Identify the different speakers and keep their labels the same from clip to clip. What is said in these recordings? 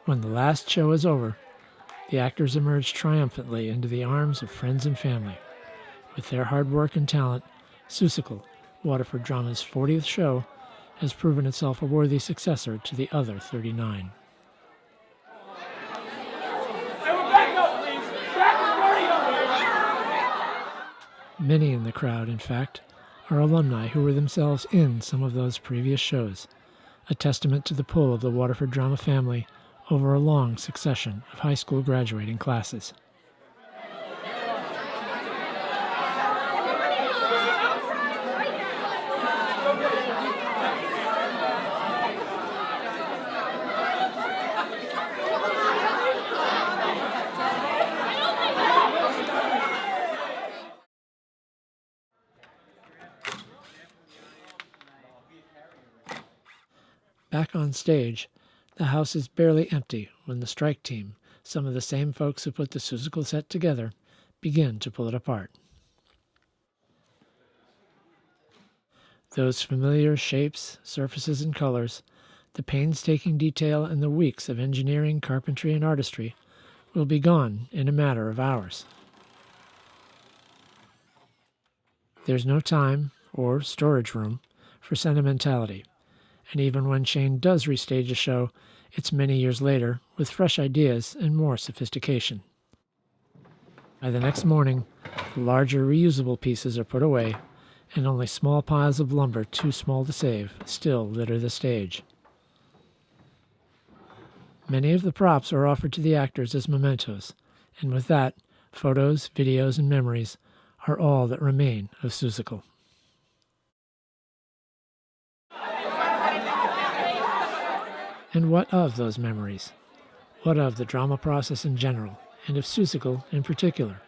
Speaker 1: When the last show is over, the actors emerge triumphantly into the arms of friends and family. With their hard work and talent, Seussical, Waterford Drama's 40th show, has proven itself a worthy successor to the other 39. Many in the crowd, in fact, are alumni who were themselves in some of those previous shows, a testament to the pull of the Waterford Drama family over a long succession of high school graduating classes. Back on stage, the house is barely empty when the strike team, some of the same folks who put the Seussical set together, begin to pull it apart. Those familiar shapes, surfaces, and colors, the painstaking detail and the weeks of engineering, carpentry, and artistry will be gone in a matter of hours. There's no time or storage room for sentimentality, and even when Shane does restage a show, it's many years later with fresh ideas and more sophistication. By the next morning, the larger reusable pieces are put away, and only small piles of lumber too small to save still litter the stage. Many of the props are offered to the actors as mementos, and with that, photos, videos, and memories are all that remain of Seussical. And what of those memories? What of the drama process in general, and of Seussical in particular?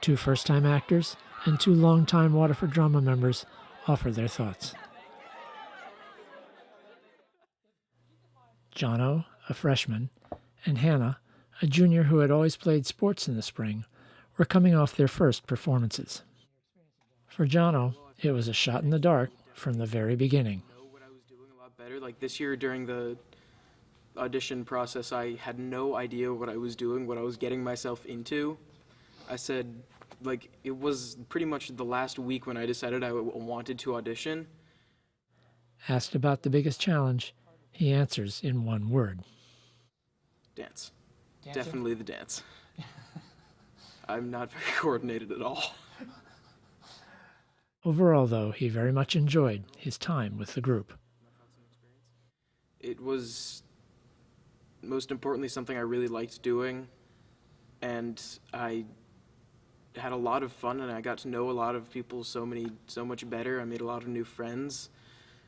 Speaker 1: 2 first-time actors and 2 long-time Waterford Drama members offer their thoughts. Jono, a freshman, and Hannah, a junior who had always played sports in the spring, were coming off their first performances. For Jono, it was a shot in the dark from the very beginning.
Speaker 2: I know what I was doing a lot better. Like this year during the audition process, I had no idea what I was doing, what I was getting myself into. I said, like, it was pretty much the last week when I decided I wanted to audition.
Speaker 1: Asked about the biggest challenge, he answers in one word.
Speaker 2: Dance. Dancing? Definitely the dance. I'm not very coordinated at all.
Speaker 1: Overall, though, he very much enjoyed his time with the group.
Speaker 2: It was, most importantly, something I really liked doing, and I had a lot of fun, and I got to know a lot of people so much better. I made a lot of new friends.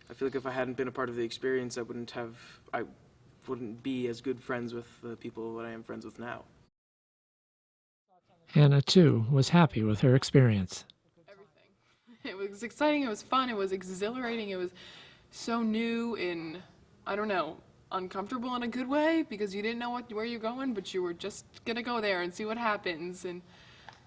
Speaker 2: I feel like if I hadn't been a part of the experience, I wouldn't be as good friends with the people that I am friends with now.
Speaker 1: Hannah, too, was happy with her experience.
Speaker 3: Everything. It was exciting, it was fun, it was exhilarating, it was so new and, I don't know, uncomfortable in a good way because you didn't know where you're going, but you were just gonna go there and see what happens, and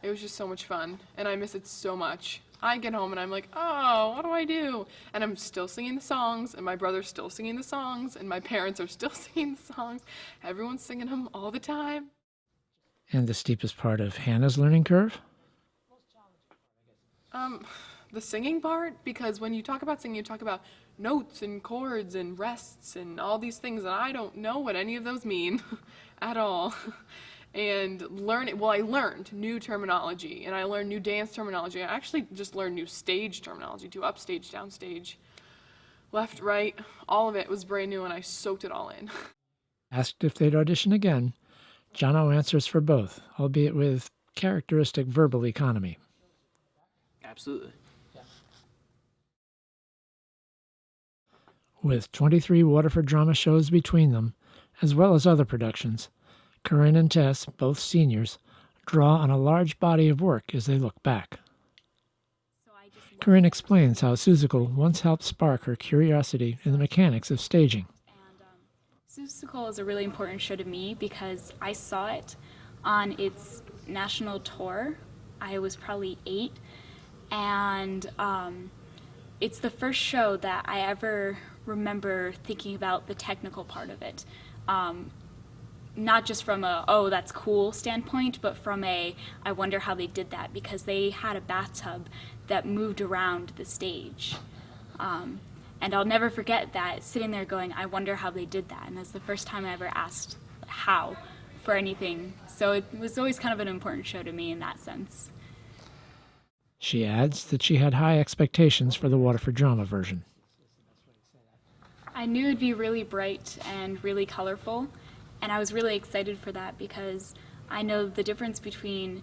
Speaker 3: it was just so much fun, and I miss it so much. I get home and I'm like, oh, what do I do? And I'm still singing the songs, and my brother's still singing the songs, and my parents are still singing the songs. Everyone's singing them all the time.
Speaker 1: And the steepest part of Hannah's learning curve?
Speaker 3: The singing part, because when you talk about singing, you talk about notes and chords and rests and all these things, and I don't know what any of those mean at all. And I learned new terminology, and I learned new dance terminology. I actually just learned new stage terminology too, upstage, downstage, left, right, all of it was brand new, and I soaked it all in.
Speaker 1: Asked if they'd audition again, Jono answers for both, albeit with characteristic verbal economy.
Speaker 2: Absolutely.
Speaker 3: Yeah.
Speaker 1: With 23 Waterford Drama shows between them, as well as other productions, Corinne and Tess, both seniors, draw on a large body of work as they look back. Corinne explains how Seussical once helped spark her curiosity in the mechanics of staging.
Speaker 4: Seussical is a really important show to me because I saw it on its national tour. I was probably 8, and it's the first show that I ever remember thinking about the technical part of it. not just from a, oh, that's cool standpoint, but from a, I wonder how they did that, because they had a bathtub that moved around the stage. And I'll never forget that, sitting there going, I wonder how they did that. And that's the first time I ever asked how for anything. So it was always kind of an important show to me in that sense.
Speaker 1: She adds that she had high expectations for the WATERFORDrama version.
Speaker 4: I knew it'd be really bright and really colorful, and I was really excited for that because I know the difference between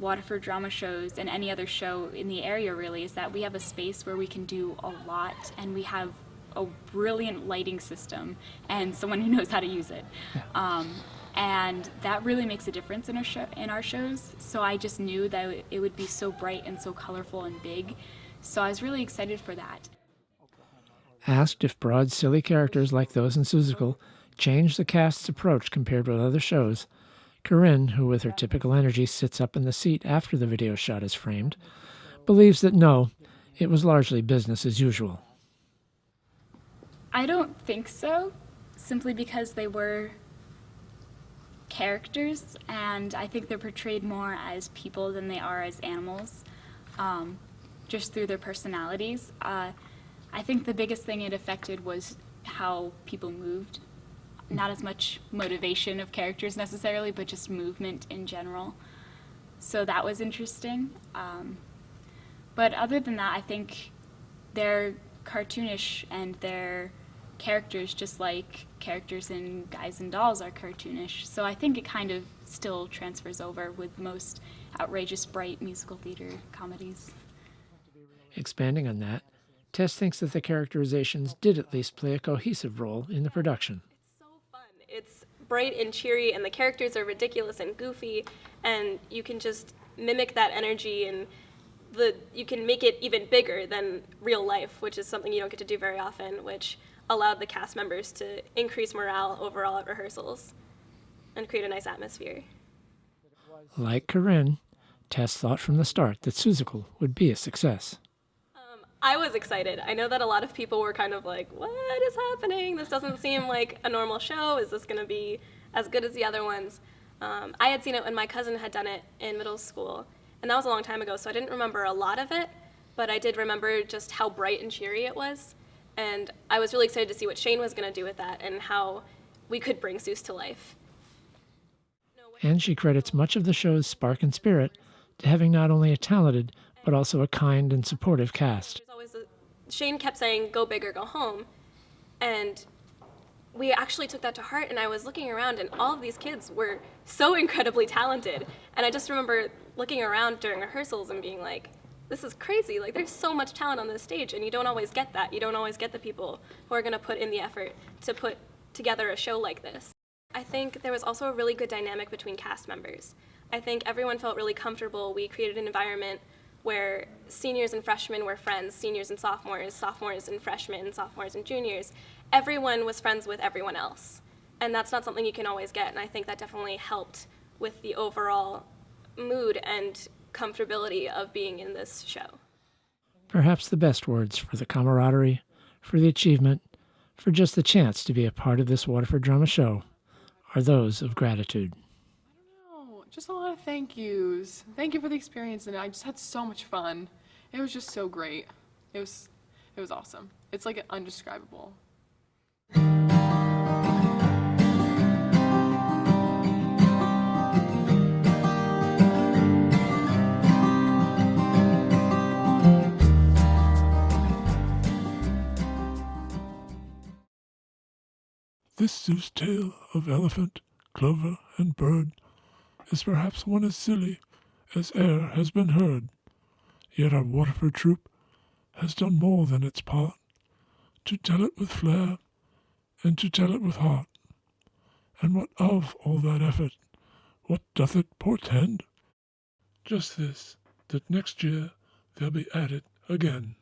Speaker 4: Waterford drama shows and any other show in the area really is that we have a space where we can do a lot, and we have a brilliant lighting system and someone who knows how to use it. And that really makes a difference in our shows. So I just knew that it would be so bright and so colorful and big. So I was really excited for that.
Speaker 1: Asked if broad, silly characters like those in Seussical changed the cast's approach compared with other shows, Corinne, who with her typical energy sits up in the seat after the video shot is framed, believes that no, it was largely business as usual.
Speaker 4: I don't think so, simply because they were characters, and I think they're portrayed more as people than they are as animals, just through their personalities. I think the biggest thing it affected was how people moved. Not as much motivation of characters necessarily, but just movement in general. So that was interesting. But other than that, I think they're cartoonish and they're characters just like characters in Guys and Dolls are cartoonish. So I think it kind of still transfers over with most outrageous, bright musical theater comedies.
Speaker 1: Expanding on that, Tess thinks that the characterizations did at least play a cohesive role in the production.
Speaker 5: It's bright and cheery, and the characters are ridiculous and goofy, and you can just mimic that energy, and you can make it even bigger than real life, which is something you don't get to do very often, which allowed the cast members to increase morale overall at rehearsals and create a nice atmosphere.
Speaker 1: Like Corinne, Tess thought from the start that Seussical would be a success.
Speaker 5: I was excited. I know that a lot of people were kind of like, what is happening? This doesn't seem like a normal show. Is this going to be as good as the other ones? I had seen it when my cousin had done it in middle school, and that was a long time ago, so I didn't remember a lot of it, but I did remember just how bright and cheery it was, and I was really excited to see what Shane was going to do with that and how we could bring Seuss to life.
Speaker 1: And she credits much of the show's spark and spirit to having not only a talented, but also a kind and supportive cast.
Speaker 5: Shane kept saying, go big or go home, and we actually took that to heart, and I was looking around, and all of these kids were so incredibly talented, and I just remember looking around during rehearsals and being like, this is crazy, like there's so much talent on this stage, and you don't always get that. You don't always get the people who are going to put in the effort to put together a show like this. I think there was also a really good dynamic between cast members. I think everyone felt really comfortable. We created an environment where seniors and freshmen were friends, seniors and sophomores and freshmen, sophomores and juniors. Everyone was friends with everyone else. And that's not something you can always get, and I think that definitely helped with the overall mood and comfortability of being in this show.
Speaker 1: Perhaps the best words for the camaraderie, for the achievement, for just the chance to be a part of this WATERFORDrama show are those of gratitude.
Speaker 3: Just a lot of thank yous. Thank you for the experience, and I just had so much fun. It was just so great. It was awesome. It's like undescribable.
Speaker 6: This Seuss tale of elephant, clover, and bird is perhaps one as silly as e'er has been heard. Yet our Waterford troupe has done more than its part, to tell it with flair, and to tell it with heart. And what of all that effort? What doth it portend? Just this, that next year they'll be at it again.